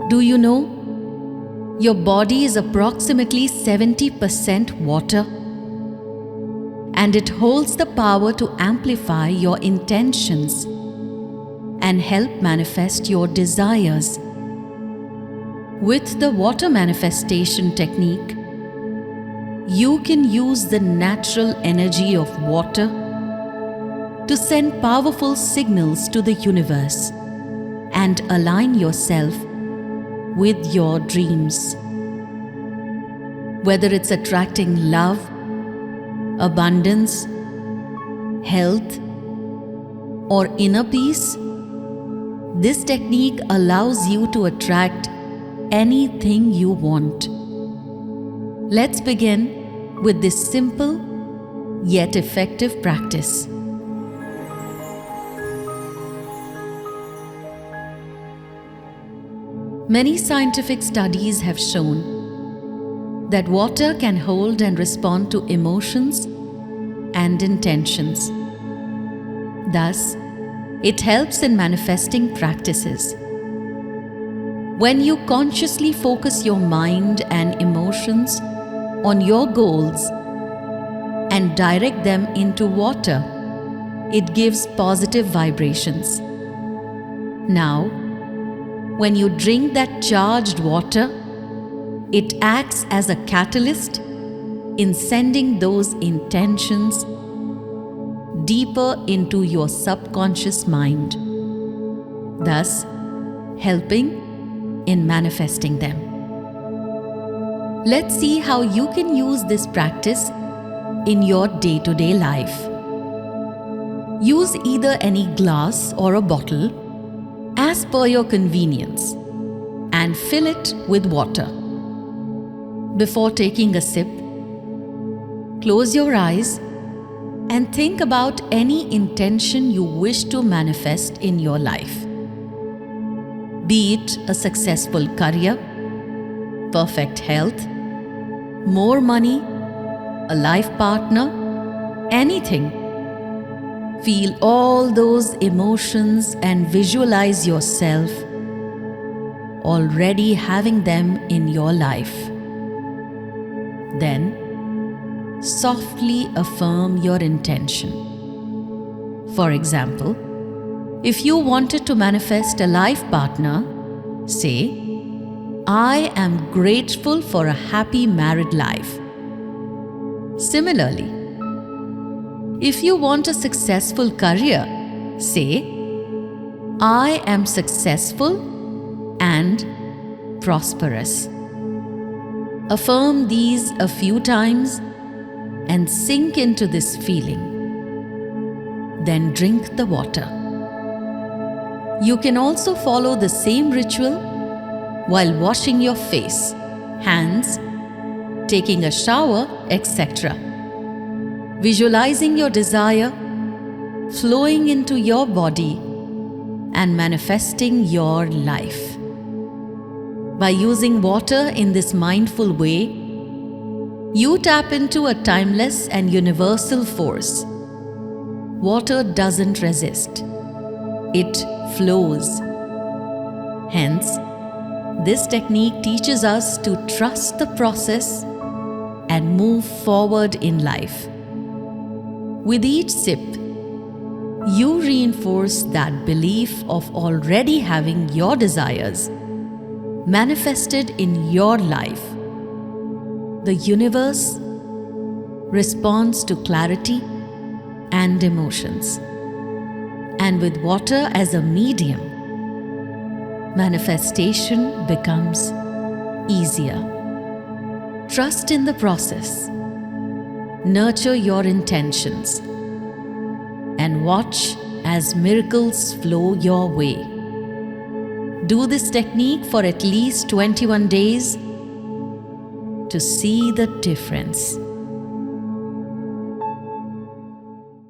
Do you know? Your body is approximately 70% water, and it holds the power to amplify your intentions and help manifest your desires. With the water manifestation technique, you can use the natural energy of water to send powerful signals to the universe and align yourself with your dreams. Whether it's attracting love, abundance, health, or inner peace, this technique allows you to attract anything you want. Let's begin with this simple yet effective practice. Many scientific studies have shown that water can hold and respond to emotions and intentions. Thus, it helps in manifesting practices. When you consciously focus your mind and emotions on your goals and direct them into water, it gives positive vibrations. Now, when you drink that charged water, it acts as a catalyst in sending those intentions deeper into your subconscious mind, thus helping in manifesting them. Let's see how you can use this practice in your day-to-day life. Use either any glass or a bottle as per your convenience and fill it with water. Before taking a sip, close your eyes and think about any intention you wish to manifest in your life. Be it a successful career, perfect health, more money, a life partner, anything. Feel all those emotions and visualize yourself already having them in your life. Then, softly affirm your intention. For example, if you wanted to manifest a life partner, say, "I am grateful for a happy married life." Similarly, if you want a successful career, say, "I am successful and prosperous." Affirm these a few times and sink into this feeling. Then drink the water. You can also follow the same ritual while washing your face, hands, taking a shower, etc. Visualizing your desire flowing into your body and manifesting your life. By using water in this mindful way, you tap into a timeless and universal force. Water doesn't resist, it flows. Hence, this technique teaches us to trust the process and move forward in life. With each sip, you reinforce that belief of already having your desires manifested in your life. The universe responds to clarity and emotions. And with water as a medium, manifestation becomes easier. Trust in the process. Nurture your intentions and watch as miracles flow your way. Do this technique for at least 21 days to see the difference.